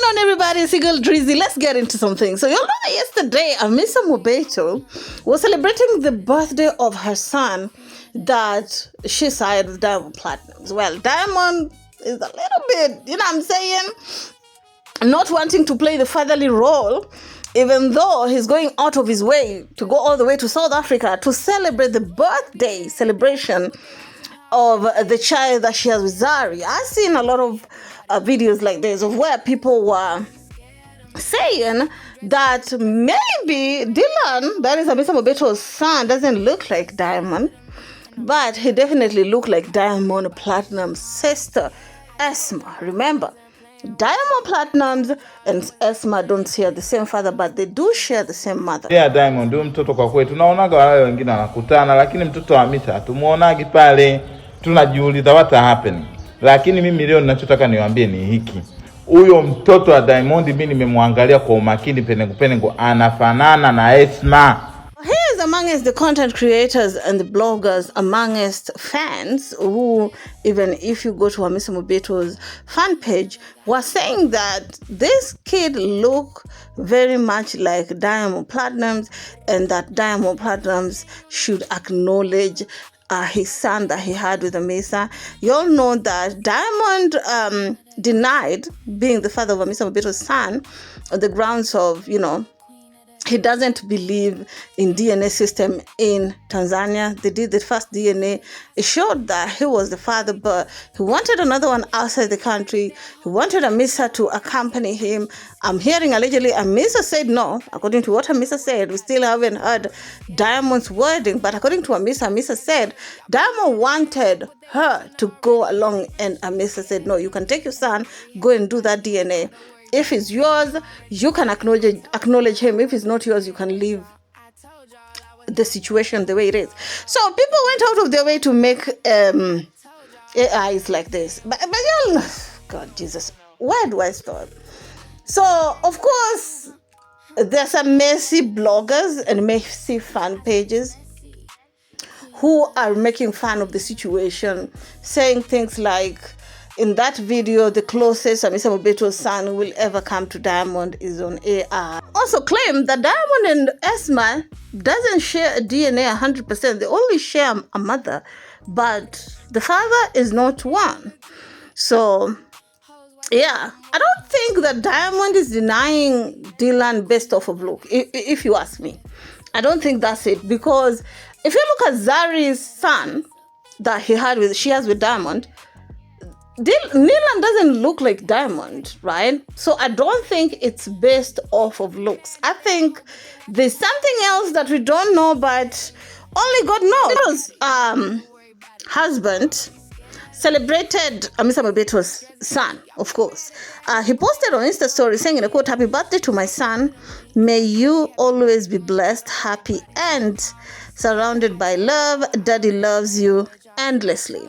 afternoon, everybody. It's Eagle Drizzy. Let's get into something. So, you know, yesterday, Hamisa Mobeto was celebrating the birthday of her son that she signed with Diamond Platnumz. Well, Diamond is a little bit, you know what I'm saying, not wanting to play the fatherly role, even though he's going out of his way to go all the way to South Africa to celebrate the birthday celebration of the child that she has with Zari. I've seen a lot of videos like this of where people were saying that maybe Dylan, that is Hamisa Mobeto's son, doesn't look like Diamond, but he definitely looked like Diamond Platnumz's sister, ESMA. Remember, Diamond Platnumz and ESMA don't share the same father, but they do share the same mother. Yeah, Diamond ndio mtoto kwa kwetu. Tunaonaga wale wengine wanakutana, lakini mtoto wa Hamisa hatumuonagi pale. Tunajiuliza what happened. Lakini mimi leo ninachotaka niwaambie ni hiki. Huyo mtoto wa Diamond mimi nimemwangalia kwa umakini penengo anafanana na ESMA. He is amongst the content creators and the bloggers, amongst fans who, even if you go to Hamisa Mobeto's fan page, were saying that this kid look very much like Diamond Platnumz and that Diamond Platnumz should acknowledge his son that he had with Hamisa. You all know that Diamond denied being the father of Hamisa Mobeto's son on the grounds of, you know, he doesn't believe in DNA system in Tanzania. They did the first DNA. It showed that he was the father, but he wanted another one outside the country. He wanted Hamisa to accompany him. I'm hearing allegedly Hamisa said no. According to what Hamisa said, we still haven't heard Diamond's wording, but according to Hamisa, Hamisa said Diamond wanted her to go along, and Hamisa said no, you can take your son, go and do that DNA. If it's yours, you can acknowledge him. If it's not yours, you can leave the situation the way it is. So people went out of their way to make AIs like this. But y'all, God, Jesus, where do I start? So, of course, there's some messy bloggers and messy fan pages who are making fun of the situation, saying things like, in that video, the closest Hamisa Mobeto's son will ever come to Diamond is on AI. Also claim that Diamond and ESMA doesn't share a DNA 100%. They only share a mother, but the father is not one. So, yeah, I don't think that Diamond is denying Dylan based off of look, if you ask me. I don't think that's it, because if you look at Zari's son that she has with Diamond, Dylan doesn't look like Diamond, right? So I don't think it's based off of looks. I think there's something else that we don't know, but only God knows. Husband celebrated Hamisa Mobeto's son, of course. He posted on Insta story saying in a quote, "Happy birthday to my son. May you always be blessed, happy, and surrounded by love. Daddy loves you endlessly."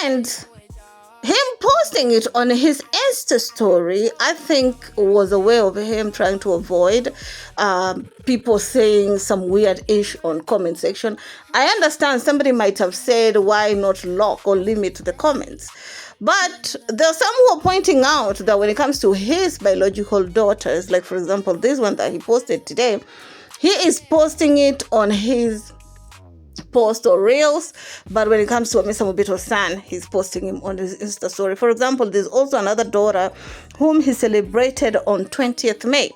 And him posting it on his Insta story, I think, was a way of him trying to avoid people saying some weird ish on comment section. I understand somebody might have said, why not lock or limit the comments? But there are some who are pointing out that when it comes to his biological daughters, like for example, this one that he posted today, he is posting it on his post or reels, but when it comes to Hamisa Mobeto's son, he's posting him on his Insta story. For example, there's also another daughter whom he celebrated on 20th May.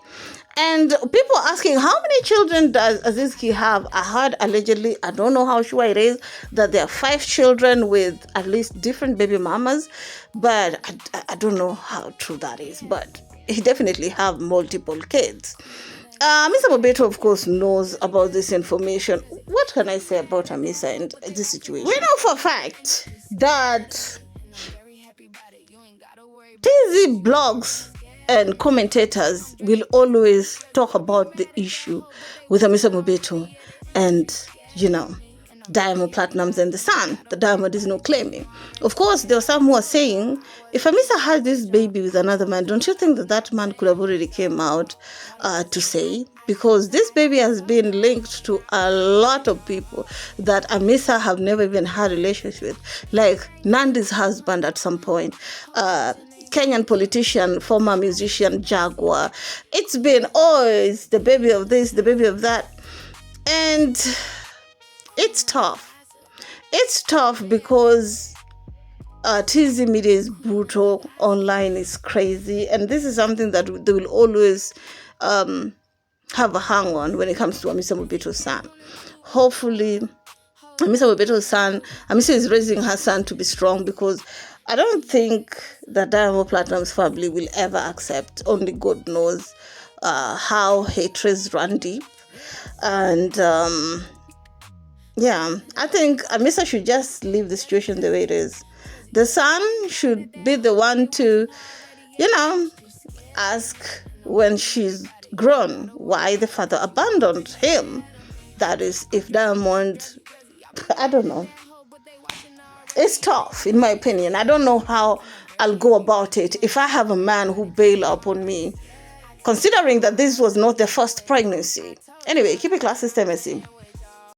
And people asking, how many children does Azizki have? I heard allegedly, I don't know how sure it is, that there are 5 children with at least different baby mamas, but I don't know how true that is, but he definitely have multiple kids. Hamisa Mobeto, of course, knows about this information. What can I say about Hamisa and this situation? We know for a fact that TZ blogs and commentators will always talk about the issue with Hamisa Mobeto and, you know, Diamond Platnumz and the son that Diamond is not claiming. Of course, there are some who are saying, if Hamisa had this baby with another man, don't you think that that man could have already came out to say? Because this baby has been linked to a lot of people that Hamisa have never even had a relationship with, like Nandi's husband at some point, Kenyan politician, former musician Jaguar. It's been, oh, it's the baby of this, the baby of that. And it's tough. It's tough because TZ media is brutal, online is crazy, and this is something that they will always have a hang on when it comes to Hamisa Mobeto's son. Hopefully, Hamisa Mobeto's son, Hamisa is raising her son to be strong, because I don't think that Diamond Platnumz family will ever accept. Only God knows how hatreds run deep. And yeah, I think Hamisa should just leave the situation the way it is. The son should be the one to, ask when she's grown why the father abandoned him. That is, if Diamond, I don't know. It's tough, in my opinion. I don't know how I'll go about it if I have a man who bail upon me, considering that this was not the first pregnancy. Anyway, keep it classy, Stay messy.